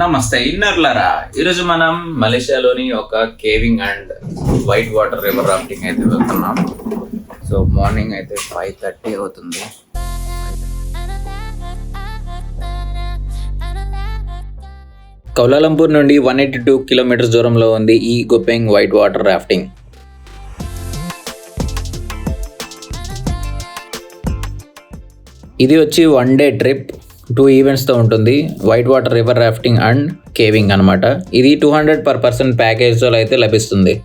నమస్తే ఇన్నర్లరా. ఈరోజు మనం మలేషియాలోని ఒక caving and white water river rafting అయితే వెళ్తున్నాం. సో మార్నింగ్ అయితే 5:30 అవుతుంది. కౌలాలంపూర్ నుండి 182 కిలోమీటర్స్ దూరంలో ఉంది ఈ గోపెంగ్ వైట్ వాటర్ రాఫ్టింగ్. ఇది వచ్చి 1 డే ట్రిప్, 2 ఈవెంట్స్తో ఉంటుంది. White water river rafting and caving అనమాట. ఇది 200 per person ప్యాకేజ్తో అయితే లభిస్తుంది.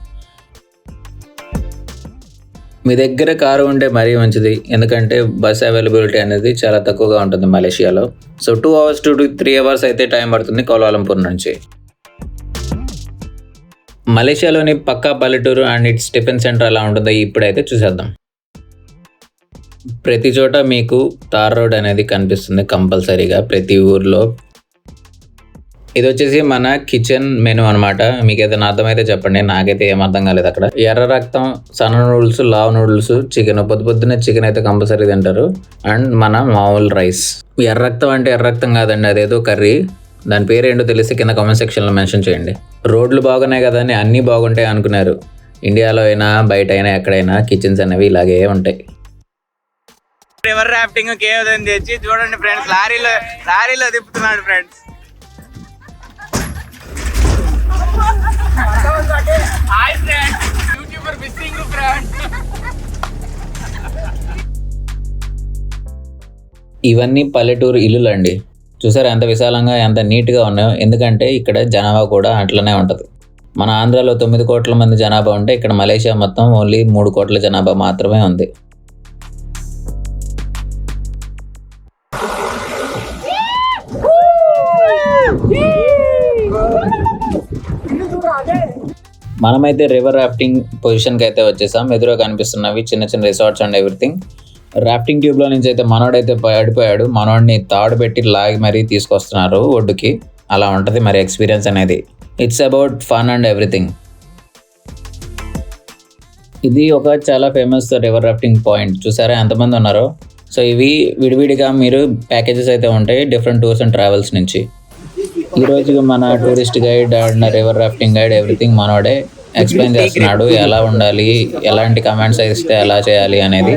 మీ దగ్గర కారు ఉంటే మరీ మంచిది, ఎందుకంటే బస్ అవైలబిలిటీ అనేది చాలా తక్కువగా ఉంటుంది మలేషియాలో. సో 2 hours to 3 hours అయితే టైం పడుతుంది కౌలాలంపూర్ నుంచి. మలేషియాలోని పక్కా పల్లెటూరు అండ్ ఇట్స్ టిఫిన్ సెంటర్ ఎలా ఉంటుందో ఇప్పుడైతే చూసేద్దాం. ప్రతి చోట మీకు తార్ రోడ్ అనేది కనిపిస్తుంది కంపల్సరీగా ప్రతి ఊర్లో. ఇది వచ్చేసి మన కిచెన్ మెనూ అనమాట. మీకు ఏదైనా అర్థమైతే చెప్పండి, నాకైతే ఏం అర్థం కాలేదు అక్కడ. ఎర్ర రక్తం, సన్న నూడిల్స్, లావ్ నూడిల్స్, చికెన్, పొద్దున్నే చికెన్ అయితే కంపల్సరీ తింటారు. అండ్ మన మామూలు రైస్. ఎర్ర రక్తం అంటే ఎర్ర రక్తం కాదండి, అదేదో కర్రీ. దాని పేరు ఏంటో తెలిసి కింద కామెంట్ సెక్షన్లో మెన్షన్ చేయండి. రోడ్లు బాగున్నాయి కదా అని అన్నీ బాగుంటాయి అనుకున్నారు. ఇండియాలో అయినా బయట అయినా ఎక్కడైనా కిచెన్స్ అనేవి ఇలాగే ఉంటాయి. రివర్ రాఫ్టింగ్ కేవ్ అని తెచ్చి చూడండి ఫ్రెండ్స్, లారీలో తిప్పుతున్నాడు ఫ్రెండ్స్. ఇవన్నీ పల్లెటూరు ఇల్లులు అండి. చూసారా ఎంత విశాలంగా, ఎంత నీట్గా ఉన్నాయో. ఎందుకంటే ఇక్కడ జనాభా కూడా అట్లనే ఉంటుంది. మన ఆంధ్రాలో 9 కోట్ల మంది జనాభా ఉంటే ఇక్కడ మలేషియా మొత్తం ఓన్లీ 3 కోట్ల జనాభా మాత్రమే ఉంది. మనమైతే రివర్ రాఫ్టింగ్ పొజిషన్కి అయితే వచ్చేసాం. ఎదురుగా కనిపిస్తున్నవి చిన్న చిన్న రిసార్ట్స్ అండ్ ఎవ్రీథింగ్. రాఫ్టింగ్ ట్యూబ్లో నుంచి అయితే మనోడైతే పడిపోయాడు. మనోడిని తాడు పెట్టి లాగి మరీ తీసుకొస్తున్నారు ఒడ్డుకి. అలా ఉంటుంది మరి ఎక్స్పీరియన్స్ అనేది. It's about fun and everything. ఇది ఒక చాలా ఫేమస్ రివర్ రాఫ్టింగ్ పాయింట్. చూసారా ఎంతమంది ఉన్నారో. సో ఇవి విడివిడిగా మీరు ప్యాకేజెస్ అయితే ఉంటాయి డిఫరెంట్ టూర్స్ అండ్ ట్రావెల్స్ నుంచి. ఈరోజు మన tourist guide and river rafting guide everything మనోడే ఎక్స్ప్లెయిన్ చేస్తున్నాడు. ఎలా ఉండాలి, ఎలాంటి కమెంట్స్ ఇస్తే ఎలా చేయాలి అనేది.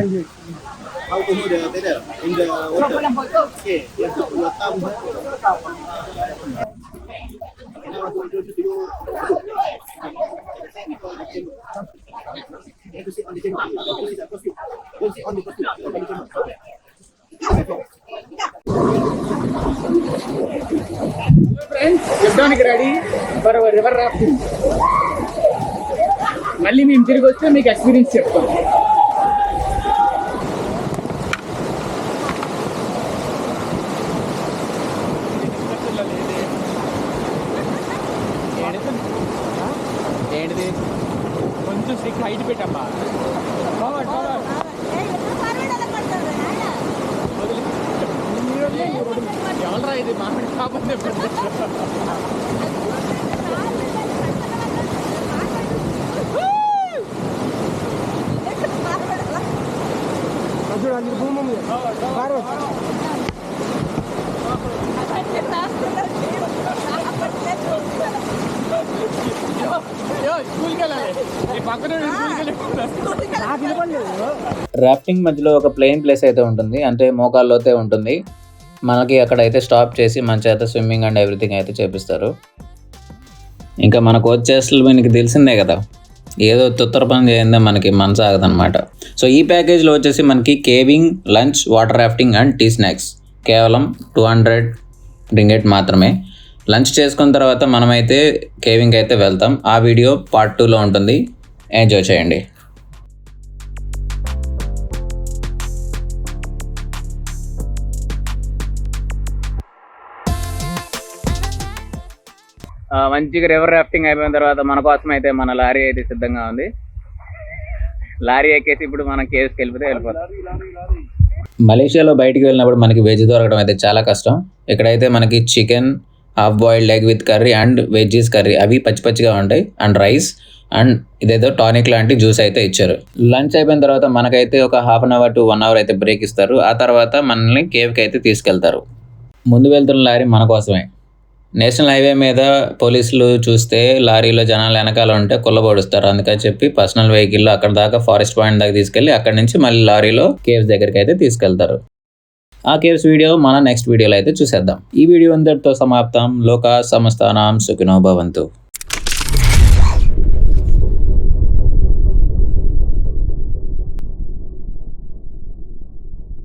యుద్ధానికి రెడీ ఫర్ రివర్ రాఫ్టింగ్. మళ్ళీ మేము తిరిగి వస్తే మీకు ఎక్స్పీరియన్స్ చెప్తాం. ఏంటిది కొంచెం స్టిక్ హైట్ పెట్టమ్మా. ఎవరా ఇది మామిడి కాకపోతే రాఫ్టింగ్ మధ్యలో ఒక ప్లెయిన్ ప్లేస్ అయితే ఉంటుంది, అంటే మోకాల్లోతే ఉంటుంది. మనకి అక్కడైతే స్టాప్ చేసి మన చేత స్విమ్మింగ్ అండ్ ఎవ్రీథింగ్ అయితే చేపిస్తారు. ఇంకా మన కోచ్ చేష్టలు మనకి తెలిసిందే కదా, ఏదో తుత్తర పని చేయిందే మనకి మనసు ఆగదనమాట. సో ఈ ప్యాకేజ్లో వచ్చేసి మనకి caving, lunch, water rafting and tea snacks కేవలం 200 రింగెట్ మాత్రమే. లంచ్ చేసుకున్న తర్వాత మనమైతే కేవింగ్ అయితే వెళ్తాం. ఆ వీడియో part 2లో ఉంటుంది, ఎంజాయ్ చేయండి. మంచిగా రివర్ రాఫ్టింగ్ అయిపోయిన తర్వాత మన కోసం అయితే మన లారీ అయితే సిద్ధంగా ఉంది. లారీ ఎక్కేసి ఇప్పుడు మనం కేవ్స్కి వెళ్ళిపోతాం. మలేషియాలో బయటికి వెళ్ళినప్పుడు మనకి వెజ్ దొరకడం అయితే చాలా కష్టం. ఇక్కడైతే మనకి chicken, half boiled egg with curry and veggies curry, అవి పచ్చి పచ్చిగా ఉంటాయి, అండ్ రైస్ అండ్ ఇదేదో టానిక్ లాంటి జ్యూస్ అయితే ఇచ్చారు. లంచ్ అయిపోయిన తర్వాత మనకైతే ఒక half an hour to 1 hour అయితే బ్రేక్ ఇస్తారు. ఆ తర్వాత మనల్ని కేవ్కి అయితే తీసుకెళ్తారు. ముందు వెళ్తున్న లారీ మన కోసమే. నేషనల్ హైవే మీద పోలీసులు చూస్తే లారీలో జనాలు వెనకాల ఉంటే కుల్లబొడుస్తారు. అందుకని చెప్పి పర్సనల్ వెహికల్లో అక్కడ దాకా ఫారెస్ట్ పాయింట్ దాకా తీసుకెళ్ళి అక్కడి నుంచి మళ్ళీ లారీలో కేవ్స్ దగ్గరికి అయితే తీసుకెళ్తారు. ఆ కేవ్స్ వీడియో మన నెక్స్ట్ వీడియోలో అయితే చూసేద్దాం. ఈ వీడియో అందరితో సమాప్తం. లోకా సమస్తానాం సుఖినో భవంతు.